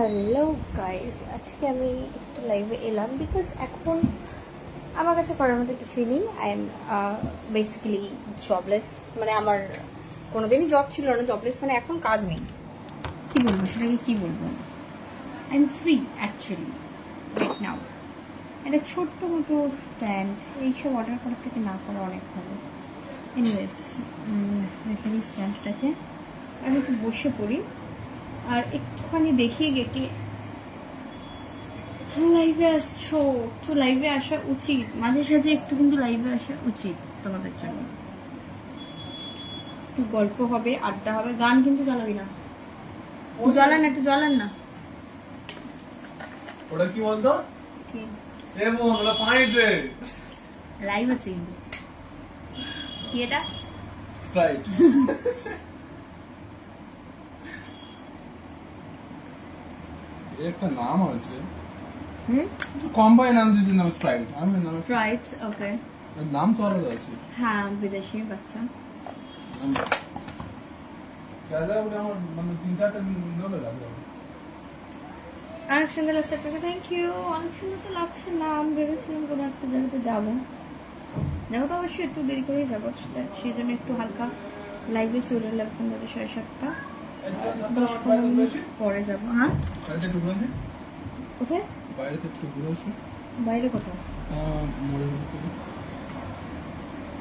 Hello guys, আজকে আমি একটু লাইভে এলাম বিকজ এখন আমার কাছে করার মতো কিছুই নেই। আই এম বেসিক্যালি জবলেস, মানে আমার কোনোদিনই জব ছিল না। জবলেস মানে এখন কাজ নেই, কি বলবো সেটাকে, কি বলবো, I am free actually right now. একটা ছোট্ট মতো স্ট্যান্ড, এইসব অর্ডার করার থেকে না করা অনেক ভালো। এনিওয়েজ, এখানে স্ট্যান্ডটাকে আমি একটু বসে পড়ি আর একটুখানি দেখিয়ে গেটে লাইভে আসছো। একটু লাইভে আসা উচিত, মাঝে সাঝে একটু কিন্তু লাইভে আসা উচিত তোমাদের জন্য। একটু গল্প হবে, আড্ডা হবে, গান কিন্তু চালাবি না। জ্বলান না, একটু জ্বলান না। ওটা কি বলতো? কি এ মোহন, ওটা পানি ট্রে। লাইভ আছে কিন্তু। কি এটা? স্প্রাইট। এর একটা নাম আছে। কোম্পানি নাম দিয়েছে, নাম স্প্রাইট। আমি নাম স্প্রাইট, ওকে। এর নাম তো আলাদা আছে। হ্যাঁ, বিদেশি বাচ্চা। কাজা ওটা আমার মানে 3-4টা লোকে লাগবে। অনেক সুন্দর লাগছে আপনাকে, থ্যাংক ইউ। অনেক সুন্দর তো লাগছে না, আমি ভেবেছিলাম কোনো একটা জায়গাতে যাবো। যাবো তো অবশ্যই, একটু দেরি করেই যাবো, সেই জন্য একটু হালকা লাইভে চলে এলাম। এখন বাজে 7:30, 10-15 মিনিট পরে যাবো। হ্যাঁ, বাইরে একটু ঘুরে আসি। কোথায়? বাইরে একটু ঘুরে আসি। বাইরে কোথায়? মোড়ের ভিতরে।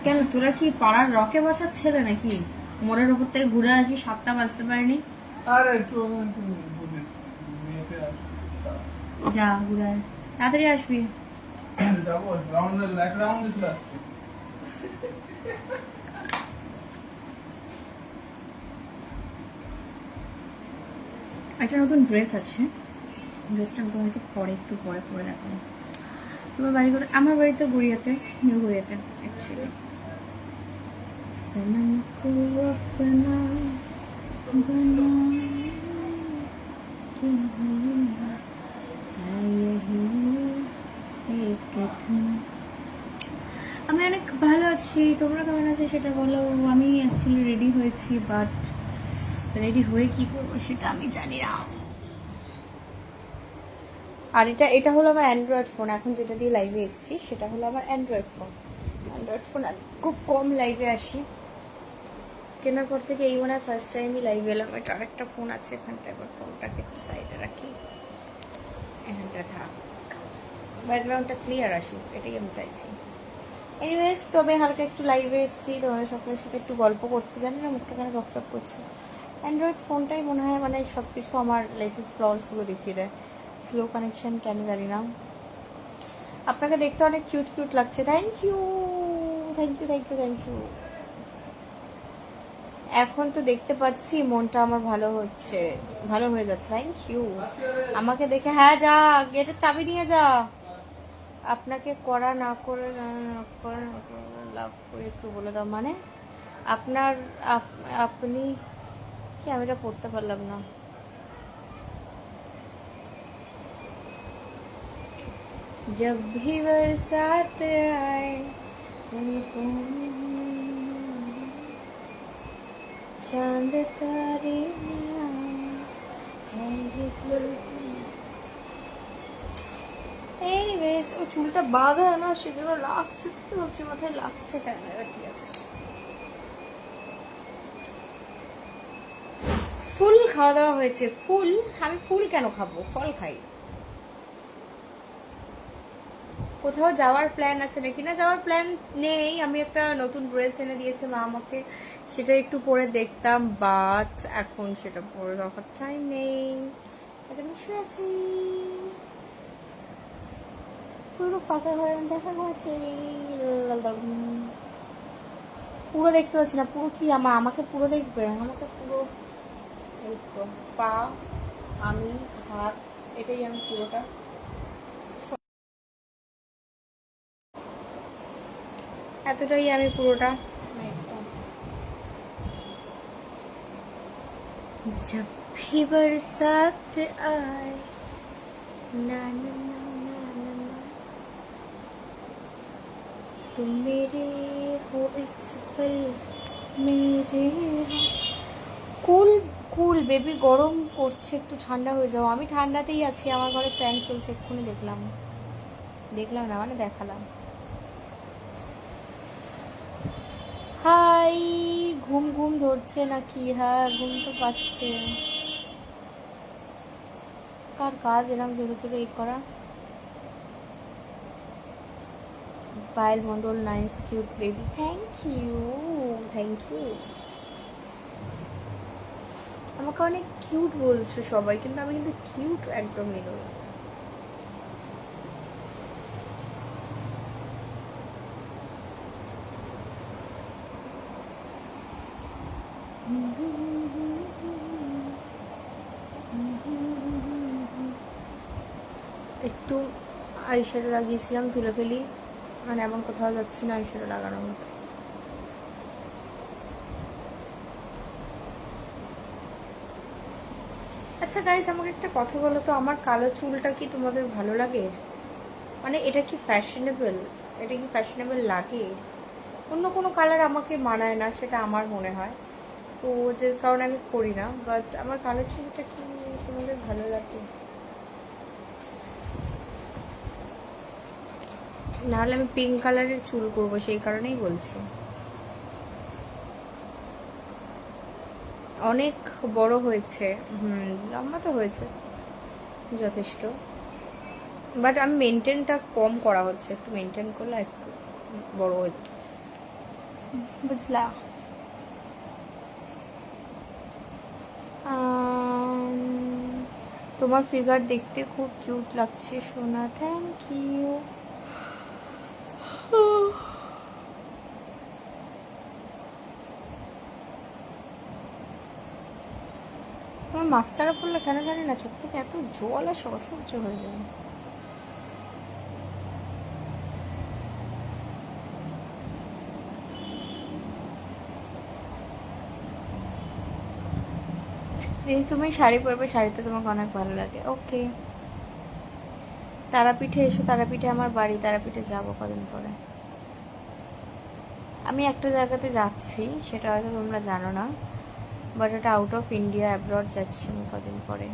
কেন, তোরা কি পাড়ার রকে বসার ছেলে নাকি? মোড়ের ওপর থেকে ঘুরে আসবি, 7টা বাজতে পারেনি। আরে একটু বুঝিস, মেয়েকে যা ঘুরে আয়, তাড়াতাড়ি আসবি। যাবো রাউন্ডে, এক রাউন্ডে চলে আসছে। একটা নতুন ড্রেস আছে, ড্রেসটা আমি তোমাকে পরে একটু পরে পরে দেখাবো। তোমার বাড়ি কোথায়? আমার বাড়িতে গড়িয়াতে, নিউ গড়িয়াতে অ্যাকচুয়ালি। सनम को अपना बना के होना है यही एक दिन। আমি অনেক ভালো আছি, তোমরা কেমন আছো সেটা বলো। আমি অ্যাকচুয়ালি রেডি হয়েছি, বাট রেডি হয়ে কি করবো সেটা আমি জানি না। আর এটা হলো আমার অ্যান্ড্রয়েড ফোন, এখন যেটা দিয়ে লাইভে এসেছি সেটা হলো আমার অ্যান্ড্রয়েড ফোন। অ্যান্ড্রয়েড ফোন আমি খুব কম লাইভে আসি, কেনার পর থেকে এই মনে হয় ফার্স্ট টাইমই লাইভ এলাম। এটা আরেকটা ফোন আছে এখানটা, এবার ফোনটাকে একটু সাইডে রাখি, এখানটা থাক, ব্যাকগ্রাউন্ডটা ক্লিয়ার আসুক, এটাই আমি চাইছি। এনিওয়েজ, তবে হালকা একটু লাইভে এসেছি, তোমাদের সকলের সাথে একটু গল্প করতে, জানি না মুখটা কেন চকচক করছে। অ্যান্ড্রয়েড ফোনটাই মনে হয় মানে সব কিছু আমার লাইফের ফ্লসগুলো দেখিয়ে দেয়। স্লো কানেকশন কেন জানি না। আপনাকে দেখতে অনেক কিউট কিউট লাগছে, thank you thank you thank you thank you. এখন তো দেখতে পাচ্ছি মনটা আমার ভালো হচ্ছে, ভালো হয়ে যাচ্ছে, থ্যাংক ইউ। আমাকে দেখে, হ্যাঁ যা, গেটের চাবি নিয়ে যা। আপনাকে করা না করে লাভ করে একটু বলে দাও, মানে আপনার আপনি কি, আমি এটা পড়তে পারলাম না। जब भी बरसात आए उनको चांद तारे এনিওয়েজ, ও চুলটা বাঁধা না, সেগুলো লাগছে তো, হচ্ছে মাথায় লাগছে কেন, ঠিক আছে। ফুল খাওয়া দাওয়া হয়েছে, ফুল, আমি ফুল কেন খাবো, ফল খাই। কোথাও যাওয়ার প্ল্যান আছে নাকি? না, যাওয়ার প্ল্যান নেই। আমি একটা নতুন ড্রেস এনে দিয়েছে মা আমাকে, সেটা একটু পরে দেখতাম, বাট এখন সেটা পরে দেখার টাইম নেই, এখন শুয়ে আছি পুরো ফাঁকা ঘরে, দেখা আছে পুরো দেখতে পাচ্ছি না। পুরো কি আমাকে পুরো দেখবে? আমাকে পুরো এই তো পা, আমি, হাত, এটাই আমি পুরোটা, এতটাই আমি পুরোটা একদম। जब भी बरसात आए ना ना ना ना ना ना, तुम मेरे हो इस पल मेरे हो। कुल কুল বেবি, গরম করছে, একটু ঠান্ডা হয়ে যাও। আমি ঠান্ডাতেই আছি, আমার ঘরে ফ্যান চলছে, এক্ষুনি দেখলাম না মানে দেখালাম। হাই, ঘুম ঘুম ধরছে নাকি? হ্যাঁ, ঘুম তো পাচ্ছে। কার কাজ এরকম জোরে জোরে এই করা? Payel Mondal, nice cute baby, thank you, thank you. আমাকে অনেক কিউট বলছো সবাই, কিন্তু আমি কিন্তু কিউট একদমই নই। একটু আইশ্যাডো লাগিয়েছিলাম, তুলে ফেলি, মানে এমন কোথাও যাচ্ছি না আইশ্যাডো লাগানোর মতো। আচ্ছা গাইস, আমাকে একটা কথা বলো তো, আমার কালো চুলটা কি তোমাদের ভালো লাগে? মানে এটা কি ফ্যাশনেবল? এটা কি ফ্যাশনেবল লাগে? অন্য কোনো কালার আমাকে মানায় না, সেটা আমার মনে হয়, তো যে কারণে আমি করি না। বাট আমার কালো চুলটা কি তোমাদের ভালো লাগে? নাহলে আমি পিঙ্ক কালারের চুল করবো, সেই কারণেই বলছি। অনেক বড় হয়েছে, লম্বা তো হয়েছে যথেষ্ট, বাট আমি মেনটেনটা কম করা হচ্ছে, একটু মেনটেন করলে একটু বড় হয়ে যাবে, বুঝলা? তোমার ফিগার দেখতে খুব কিউট লাগছে সোনা, থ্যাংক ইউ। আমার মাস্কারা পরলে কেন জানি না চোখ থেকে এত জল আসে, অসহ্য হয়ে যায়। দিদি তুমি শাড়ি পরবে, শাড়িতে তোমাকে অনেক ভালো লাগে, ওকে। তারাপীঠে এসো, তারাপীঠে আমার বাড়ি, তারাপীঠে যাবো কদিন পরে। আমি একটা জায়গাতে যাচ্ছি, সেটা হয়তো তোমরা জানো না, বাট এটা আউট অফ ইন্ডিয়া, অ্যাব্রড যাচ্ছি আমি কদিন পরে।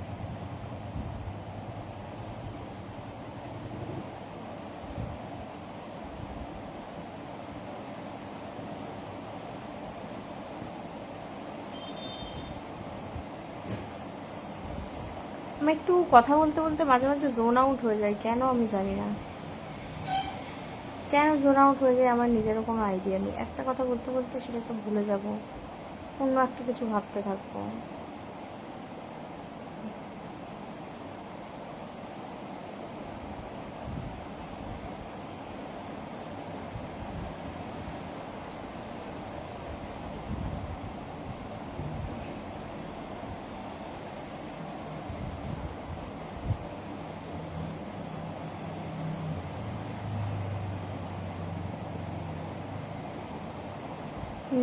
আমি একটু কথা বলতে বলতে মাঝে মাঝে জোন আউট হয়ে যায়, কেন আমি জানি না কেন জোন আউট হয়ে যায়, আমার নিজেরও কোনো আইডিয়া নেই। একটা কথা বলতে বলতে সেটা তো ভুলে যাব, অন্য একটা কিছু ভাবতে থাকবো।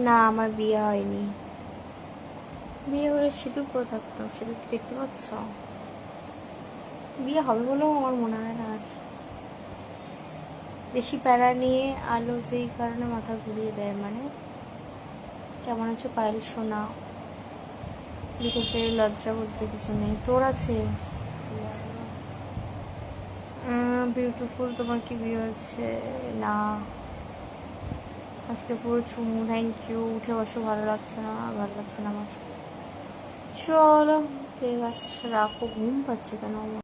না, আমার বিয়ে হয়নি। বিয়ে হলে সিঁদুর পরে থাকতাম, সিঁদুর কি দেখতে পাচ্ছ? বিয়ে হবে বলেও আমার মনে হয় না। আর বেশি প্যারা নিয়ে আলো যেই কারণে মাথা ঘুরিয়ে দেয়, মানে কেমন আছো পায়েল সোনা, লিখেছে লজ্জা বলতে কিছু নেই, তোর আছে? বিউটিফুল, তোমার কি বিয়ে হয়েছে? না, আজকে পুরো চুমু, থ্যাংক ইউ। উঠে বসো, ভালো লাগছে না, ভালো লাগছে না আমার। চলো ঠিক আছে, রাখো, ঘুম পাচ্ছে কেন আমার?